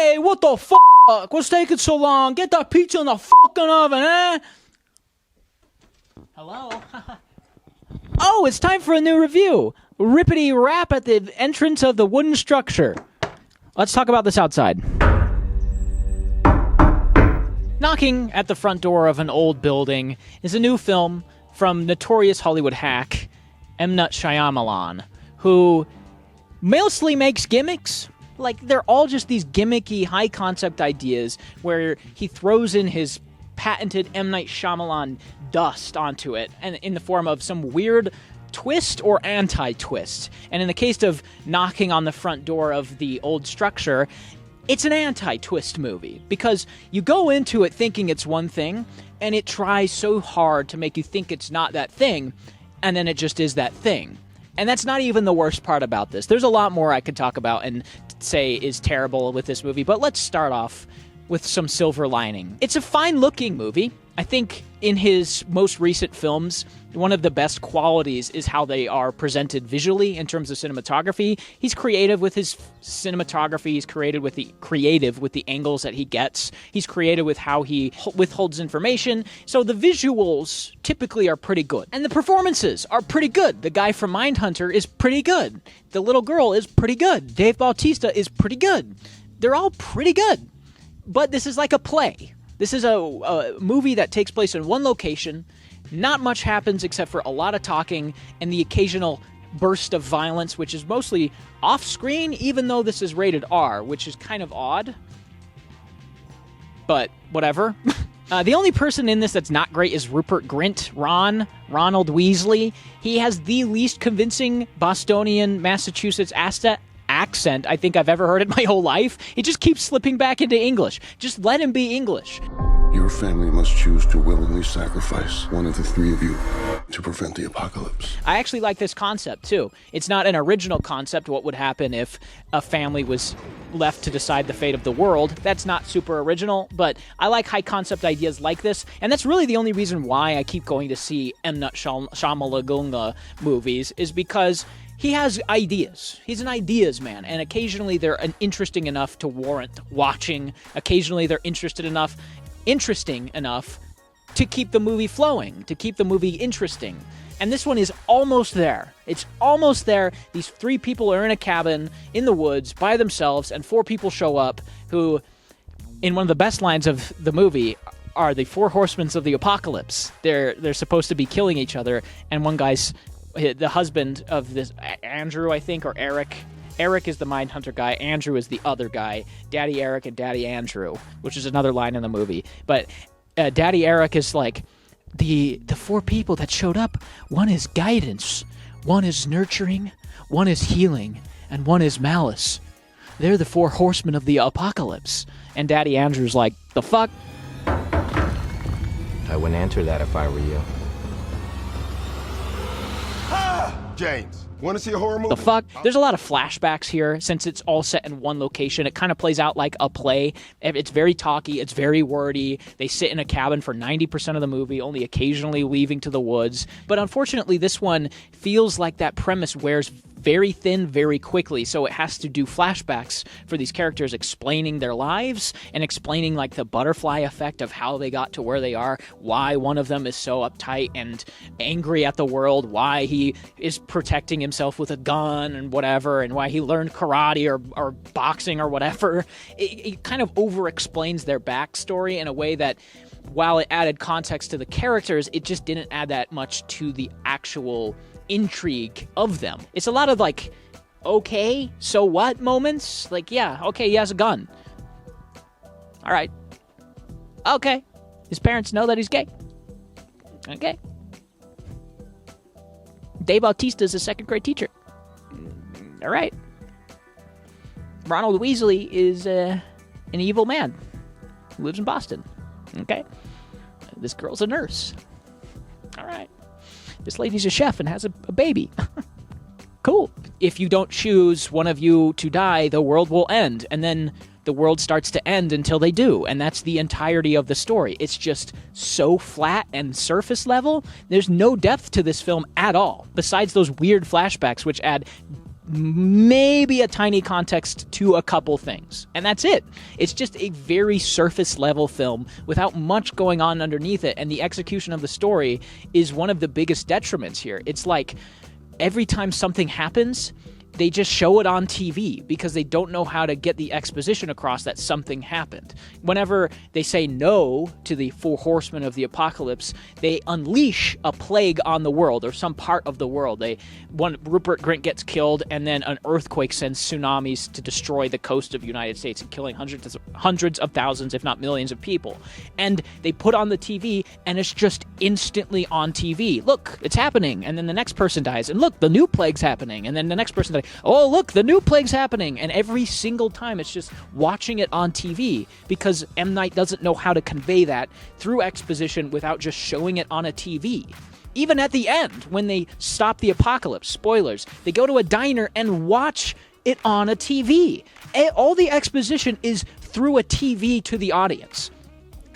Hey, what the fuck? What's taking so long? Get that pizza in the fucking oven, eh? Hello? Oh, it's time for a new review. Rippity rap at the entrance of the wooden structure. Let's talk about this outside. Knocking at the front door of an old building is a new film from notorious Hollywood hack M. Night Shyamalan, who mostly makes gimmicks. Like, they're all just these gimmicky, high-concept ideas where he throws in his patented M. Night Shyamalan dust onto it, and in the form of some weird twist or anti-twist. And in the case of knocking on the front door of the old structure, it's an anti-twist movie, because you go into it thinking it's one thing, and it tries so hard to make you think it's not that thing, and then it just is that thing. And that's not even the worst part about this. There's a lot more I could talk about and say is terrible with this movie, but let's start off with some silver lining. It's a fine-looking movie. I think in his most recent films, one of the best qualities is how they are presented visually in terms of cinematography. He's creative with his cinematography. He's creative with the angles that he gets. He's creative with how he withholds information. So the visuals typically are pretty good. And the performances are pretty good. The guy from Mindhunter is pretty good. The little girl is pretty good. Dave Bautista is pretty good. They're all pretty good. But this is like a play. This is a movie that takes place in one location. Not much happens except for a lot of talking and the occasional burst of violence, which is mostly off-screen, even though this is rated R, which is kind of odd. But whatever. The only person in this that's not great is Rupert Grint, Ronald Weasley. He has the least convincing Bostonian Massachusetts accent I think I've ever heard in my whole life. He just keeps slipping back into English. Just let him be English. Your family must choose to willingly sacrifice one of the three of you to prevent the apocalypse. I actually like this concept, too. It's not an original concept, what would happen if a family was left to decide the fate of the world. That's not super original, but I like high-concept ideas like this, and that's really the only reason why I keep going to see M. Night Shyamalan movies, is because he has ideas. He's an ideas man, and occasionally they're interesting enough to warrant watching. Occasionally they're interesting enough to keep the movie flowing, to keep the movie interesting. And this one is almost there. It's almost there. These three people are in a cabin in the woods by themselves, and four people show up who, in one of the best lines of the movie, are the four horsemen of the apocalypse. They're supposed to be killing each other, and one guy's the husband of this, Andrew, I think, or Eric. Eric is the Mindhunter guy. Andrew is the other guy. Daddy Eric and Daddy Andrew, which is another line in the movie. But Daddy Eric is like, the four people that showed up, one is guidance, one is nurturing, one is healing, and one is malice. They're the four horsemen of the apocalypse. And Daddy Andrew's like, the fuck? I wouldn't answer that if I were you. James, want to see a horror movie? The fuck? There's a lot of flashbacks here. Since it's all set in one location, it kind of plays out like a play. It's very talky. It's very wordy. They sit in a cabin for 90% of the movie, only occasionally leaving to the woods. But unfortunately, this one feels like that premise wears very thin very quickly, so it has to do flashbacks for these characters explaining their lives and explaining like the butterfly effect of how they got to where they are, why one of them is so uptight and angry at the world, why he is protecting himself with a gun and whatever, and why he learned karate or boxing or whatever. It kind of over-explains their backstory in a way that, while it added context to the characters, it just didn't add that much to the actual intrigue of them. It's a lot of like, okay, so what moments? Like, yeah, okay, he has a gun. All right. Okay. His parents know that he's gay. Okay. Dave Bautista is a second grade teacher. All right. Ronald Weasley is an evil man who lives in Boston. Okay. This girl's a nurse. All right. This lady's a chef and has a baby. Cool. If you don't choose one of you to die, the world will end. And then the world starts to end until they do. And that's the entirety of the story. It's just so flat and surface level. There's no depth to this film at all, besides those weird flashbacks, which add maybe a tiny context to a couple things. And that's it. It's just a very surface level film without much going on underneath it. And the execution of the story is one of the biggest detriments here. It's like every time something happens, they just show it on TV because they don't know how to get the exposition across that something happened. Whenever they say no to the 4 horsemen of the apocalypse, they unleash a plague on the world or some part of the world. Rupert Grint gets killed, and then an earthquake sends tsunamis to destroy the coast of the United States and killing hundreds of thousands, if not millions of people. And they put on the TV, and it's just instantly on TV. Look, it's happening. And then the next person dies. And look, the new plague's happening. And then the next person dies. Oh, look, the new plague's happening. And every single time it's just watching it on TV because M. Night doesn't know how to convey that through exposition without just showing it on a TV. Even at the end, when they stop the apocalypse, spoilers, they go to a diner and watch it on a TV. All the exposition is through a TV to the audience.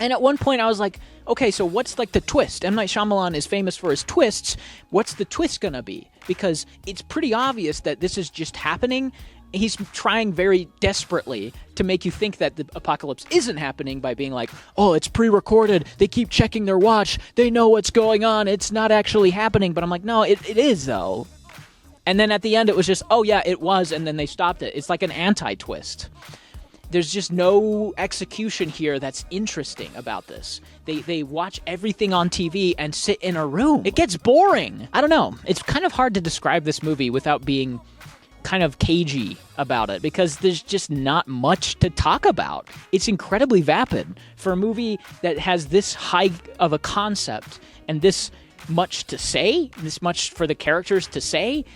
And at one point I was like, okay, so what's like the twist? M. Night Shyamalan is famous for his twists. What's the twist gonna be? Because it's pretty obvious that this is just happening. He's trying very desperately to make you think that the apocalypse isn't happening by being like, oh, it's pre-recorded. They keep checking their watch. They know what's going on. It's not actually happening. But I'm like, no, it is, though. And then at the end, it was just, oh, yeah, it was, and then they stopped it. It's like an anti-twist. There's just no execution here that's interesting about this. They watch everything on TV and sit in a room. It gets boring. I don't know. It's kind of hard to describe this movie without being kind of cagey about it because there's just not much to talk about. It's incredibly vapid for a movie that has this high of a concept and this much to say, this much for the characters to say.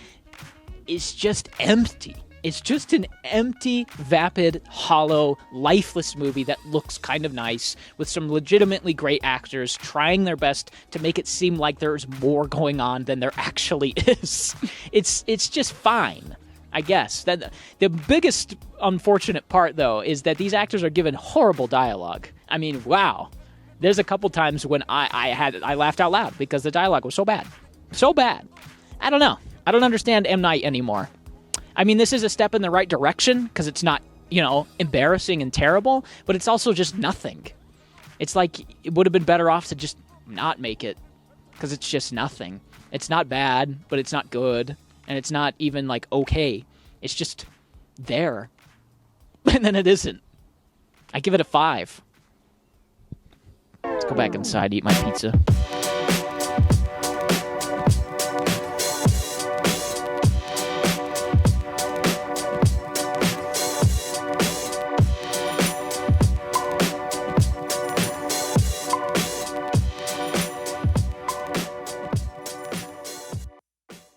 It's just empty. It's just an empty, vapid, hollow, lifeless movie that looks kind of nice with some legitimately great actors trying their best to make it seem like there's more going on than there actually is. It's just fine, I guess. The biggest unfortunate part, though, is that these actors are given horrible dialogue. I mean, wow. There's a couple times when I laughed out loud because the dialogue was so bad. So bad. I don't know. I don't understand M. Night anymore. I mean, this is a step in the right direction because it's not, embarrassing and terrible, but it's also just nothing. It's like it would have been better off to just not make it because it's just nothing. It's not bad, but it's not good, and it's not even, okay. It's just there, and then it isn't. I give it a 5. Let's go back inside, eat my pizza.